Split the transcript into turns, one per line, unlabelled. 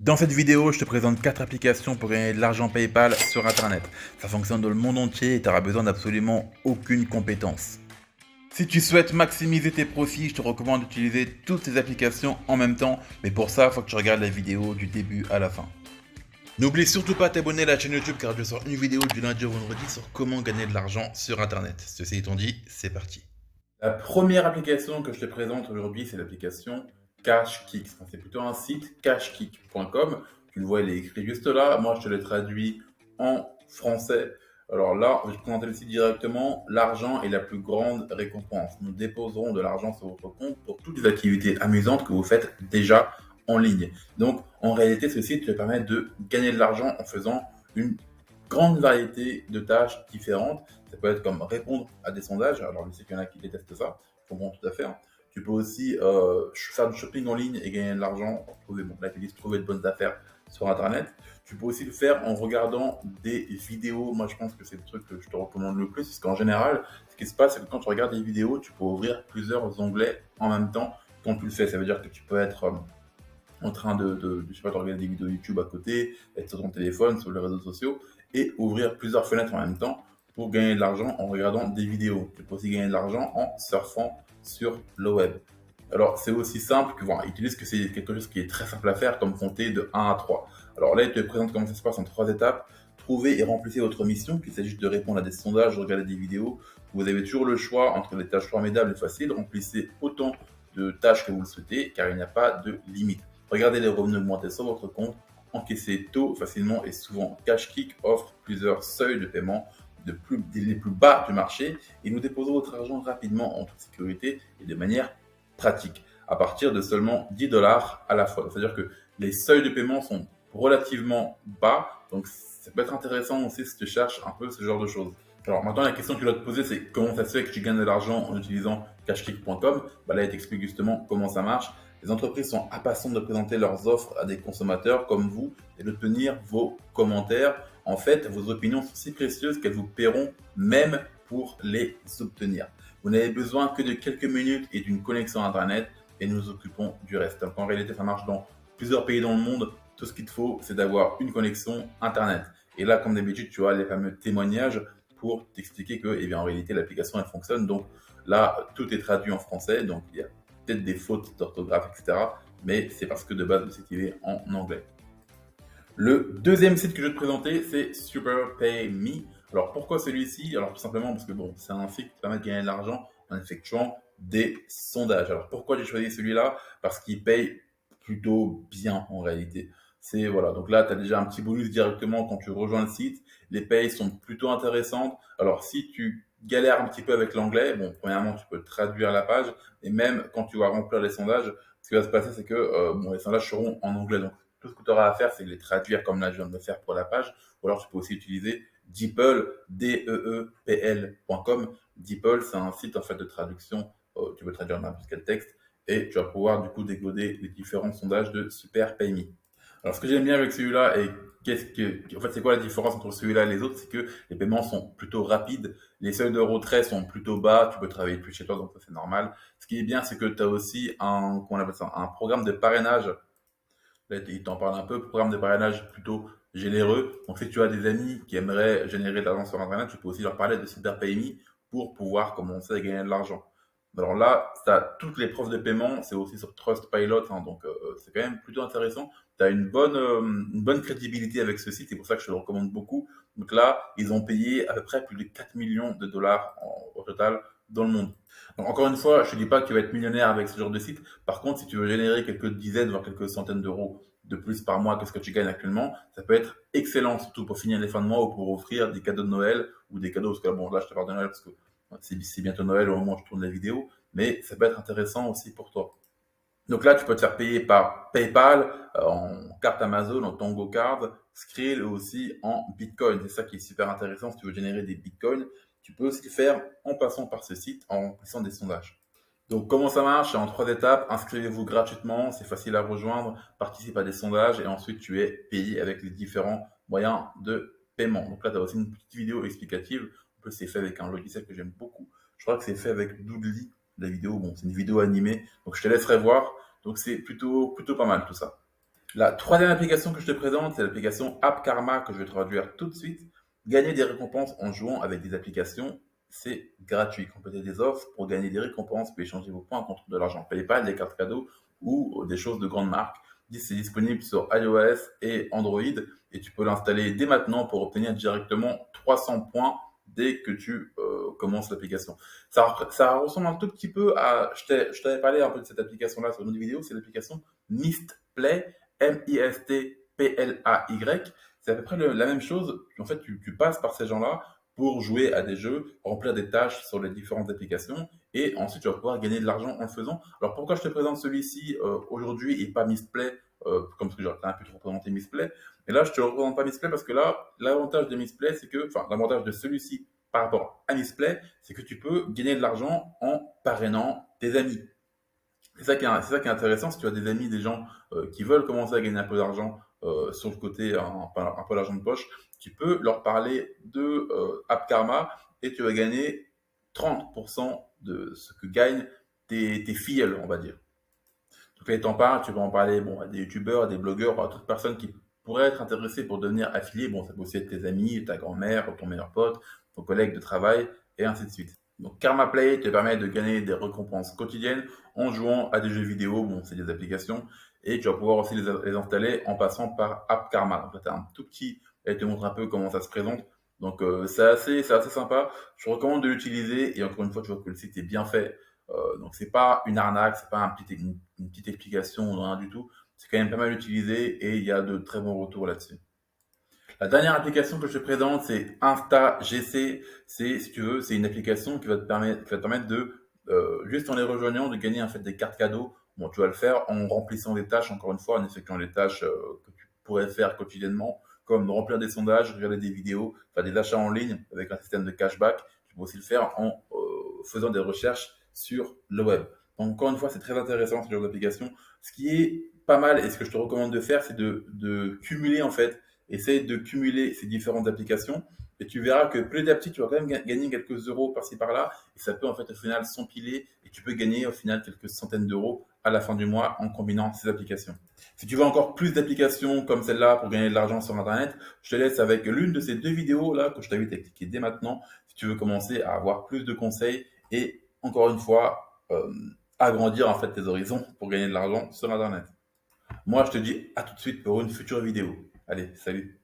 Dans cette vidéo, je te présente 4 applications pour gagner de l'argent PayPal sur Internet. Ça fonctionne dans le monde entier et tu n'auras besoin d'absolument aucune compétence. Si tu souhaites maximiser tes profits, je te recommande d'utiliser toutes ces applications en même temps, mais pour ça, il faut que tu regardes la vidéo du début à la fin. N'oublie surtout pas de t'abonner à la chaîne YouTube car je sors une vidéo du lundi au vendredi sur comment gagner de l'argent sur Internet. Ceci étant dit, c'est parti. La première application que je te présente aujourd'hui, c'est l'application CashKick. C'est plutôt un site cashkick.com. Tu le vois, il est écrit juste là. Moi, je te l'ai traduit en français. Alors là, je vais te présenter le site directement. L'argent est la plus grande récompense. Nous déposerons de l'argent sur votre compte pour toutes les activités amusantes que vous faites déjà en ligne. Donc, en réalité, ce site te permet de gagner de l'argent en faisant une grande variété de tâches différentes. Ça peut être comme répondre à des sondages. Alors, je sais qu'il y en a qui détestent ça. Je comprends tout à fait. Tu peux aussi faire du shopping en ligne et gagner de l'argent. Là, ils disent trouver de bonnes affaires sur Internet. Tu peux aussi le faire en regardant des vidéos. Moi, je pense que c'est le truc que je te recommande le plus. Parce qu'en général, ce qui se passe, c'est que quand tu regardes des vidéos, tu peux ouvrir plusieurs onglets en même temps quand tu le fais. Ça veut dire que tu peux être en train je sais pas, de regarder des vidéos YouTube à côté, être sur ton téléphone, sur les réseaux sociaux, et ouvrir plusieurs fenêtres en même temps pour gagner de l'argent en regardant des vidéos. Tu peux aussi gagner de l'argent en surfant sur le web. Alors, c'est aussi simple que, voilà, ils te disent que c'est quelque chose qui est très simple à faire, comme compter de 1 à 3. Alors là, ils te présentent comment ça se passe en 3 étapes. Trouvez et remplissez votre mission, qu'il s'agit de répondre à des sondages, de regarder des vidéos. Vous avez toujours le choix entre les tâches formidables et faciles. Remplissez autant de tâches que vous le souhaitez, car il n'y a pas de limite. Regardez les revenus augmenter sur votre compte, encaissez tôt, facilement et souvent. CashKick offre plusieurs seuils de paiement les plus bas du marché et nous déposons votre argent rapidement en toute sécurité et de manière pratique à partir de seulement 10 dollars à la fois. C'est-à-dire que les seuils de paiement sont relativement bas, donc ça peut être intéressant aussi si tu cherches un peu ce genre de choses. Alors maintenant, la question que tu dois te poser, c'est comment ça se fait que tu gagnes de l'argent en utilisant cashkick.com. Là, il t'explique justement comment ça marche. Les entreprises sont impatientes de présenter leurs offres à des consommateurs comme vous et d'obtenir vos commentaires. En fait, vos opinions sont si précieuses qu'elles vous paieront même pour les obtenir. Vous n'avez besoin que de quelques minutes et d'une connexion Internet et nous nous occupons du reste. Donc en réalité, ça marche dans plusieurs pays dans le monde. Tout ce qu'il te faut, c'est d'avoir une connexion Internet. Et là, comme d'habitude, tu as les fameux témoignages pour t'expliquer que, eh bien, en réalité, l'application, elle fonctionne. Donc là, tout est traduit en français. Donc il y a peut-être des fautes d'orthographe, etc. Mais c'est parce que de base, le site il est en anglais. Le deuxième site que je vais te présenter, c'est SuperPayMe. Alors pourquoi celui-ci? Alors tout simplement parce que bon, c'est un site qui permet de gagner de l'argent en effectuant des sondages. Alors pourquoi j'ai choisi celui-là? Parce qu'il paye plutôt bien en réalité. C'est voilà, donc là tu as déjà un petit bonus directement quand tu rejoins le site. Les payes sont plutôt intéressantes. Alors si tu galères un petit peu avec l'anglais, bon, premièrement tu peux traduire la page et même quand tu vas remplir les sondages, ce qui va se passer c'est que bon, les sondages seront en anglais. Donc tout ce que tu auras à faire, c'est de les traduire comme là je viens de le faire pour la page. Ou alors tu peux aussi utiliser DeepL, DEEPL.com. DeepL, c'est un site en fait de traduction. Tu peux traduire n'importe quel texte et tu vas pouvoir du coup décoder les différents sondages de SuperPayMe. Alors ce que j'aime bien avec celui-là et en fait, c'est quoi la différence entre celui-là et les autres? C'est que les paiements sont plutôt rapides, les seuils de retrait sont plutôt bas, tu peux travailler plus chez toi, donc ça c'est normal. Ce qui est bien, c'est que tu as aussi comment on appelle ça, un programme de parrainage. Là, il t'en parle un peu, programme de parrainage plutôt généreux. Donc, si tu as des amis qui aimeraient générer de l'argent sur Internet, tu peux aussi leur parler de SuperPayMe pour pouvoir commencer à gagner de l'argent. Alors là, tu as toutes les preuves de paiement, c'est aussi sur Trustpilot, hein, donc c'est quand même plutôt intéressant. Tu as une bonne crédibilité avec ce site, c'est pour ça que je te le recommande beaucoup. Donc là, ils ont payé à peu près plus de 4 millions de dollars au total dans le monde. Donc encore une fois, je ne te dis pas que tu vas être millionnaire avec ce genre de site. Par contre, si tu veux générer quelques dizaines, voire quelques centaines d'euros de plus par mois que ce que tu gagnes actuellement, ça peut être excellent, surtout pour finir les fins de mois ou pour offrir des cadeaux de Noël ou des cadeaux, parce que bon, là, je te parle de Noël parce que c'est bientôt Noël au moment où je tourne la vidéo, mais ça peut être intéressant aussi pour toi. Donc là, tu peux te faire payer par PayPal, en carte Amazon, en Tango Card, Skrill ou aussi en Bitcoin. C'est ça qui est super intéressant si tu veux générer des Bitcoins. Tu peux aussi le faire en passant par ce site, en remplissant des sondages. Donc comment ça marche? C'est en 3 étapes. Inscrivez-vous gratuitement, c'est facile à rejoindre, participe à des sondages et ensuite tu es payé avec les différents moyens de paiement. Donc là, tu as aussi une petite vidéo explicative. En plus, c'est fait avec un logiciel que j'aime beaucoup. Je crois que c'est fait avec Doodly, la vidéo. Bon, c'est une vidéo animée, donc je te laisserai voir. Donc c'est plutôt pas mal tout ça. La troisième application que je te présente, c'est l'application App Karma que je vais traduire tout de suite. Gagner des récompenses en jouant avec des applications, c'est gratuit. Compléter des offres pour gagner des récompenses, puis échanger vos points contre de l'argent PayPal, des cartes cadeaux ou des choses de grande marque. C'est disponible sur iOS et Android et tu peux l'installer dès maintenant pour obtenir directement 300 points dès que tu commences l'application. Ça ressemble un tout petit peu à, je t'avais parlé un peu de cette application-là sur une autre vidéo, c'est l'application Mistplay, Mistplay. C'est à peu près la même chose. En fait, tu passes par ces gens-là pour jouer à des jeux, remplir des tâches sur les différentes applications et ensuite tu vas pouvoir gagner de l'argent en le faisant. Alors pourquoi je te présente celui-ci aujourd'hui et pas Mistplay comme ce que j'aurais un peu trop présenté Mistplay. Et là, je te représente pas Mistplay parce que là, l'avantage de Mistplay, c'est que, enfin, l'avantage de celui-ci par rapport à Mistplay, c'est que tu peux gagner de l'argent en parrainant tes amis. C'est ça qui est intéressant, si tu as des amis, des gens qui veulent commencer à gagner un peu d'argent sur le côté, un peu d'argent de poche, tu peux leur parler de App Karma et tu vas gagner 30% de ce que gagnent tes filleuls, on va dire. Donc là, t'en parles, tu vas en parler bon, à des youtubeurs, à des blogueurs, à toute personne qui pourrait être intéressée pour devenir affilié. Bon, ça peut aussi être tes amis, ta grand-mère, ton meilleur pote, ton collègue de travail, et ainsi de suite. Donc Karma Play te permet de gagner des récompenses quotidiennes en jouant à des jeux vidéo, bon, c'est des applications, et tu vas pouvoir aussi les installer en passant par App Karma. Donc là, tu as un tout petit, elle te montre un peu comment ça se présente. Donc c'est assez sympa. Je recommande de l'utiliser, et encore une fois, tu vois que le site est bien fait. Donc c'est pas une arnaque, c'est pas une petite explication, rien du tout. C'est quand même pas mal utilisé et il y a de très bons retours là-dessus. La dernière application que je te présente, c'est InstaGC. C'est, si tu veux, c'est une application qui va te permettre de, juste en les rejoignant, de gagner en fait des cartes cadeaux. Bon, tu vas le faire en remplissant des tâches, encore une fois, en effectuant les tâches que tu pourrais faire quotidiennement, comme remplir des sondages, regarder des vidéos, faire des achats en ligne avec un système de cashback. Tu peux aussi le faire en faisant des recherches sur le web. Donc, encore une fois, c'est très intéressant ce genre d'application. Ce qui est pas mal et ce que je te recommande de faire, c'est de cumuler en fait. Essaye de cumuler ces différentes applications et tu verras que petit à petit, tu vas quand même gagner quelques euros par-ci par-là et ça peut en fait au final s'empiler et tu peux gagner au final quelques centaines d'euros à la fin du mois en combinant ces applications. Si tu veux encore plus d'applications comme celle-là pour gagner de l'argent sur Internet, je te laisse avec l'une de ces deux vidéos là que je t'invite à cliquer dès maintenant si tu veux commencer à avoir plus de conseils et encore une fois agrandir en fait tes horizons pour gagner de l'argent sur Internet. Moi, je te dis à tout de suite pour une future vidéo. Allez, salut!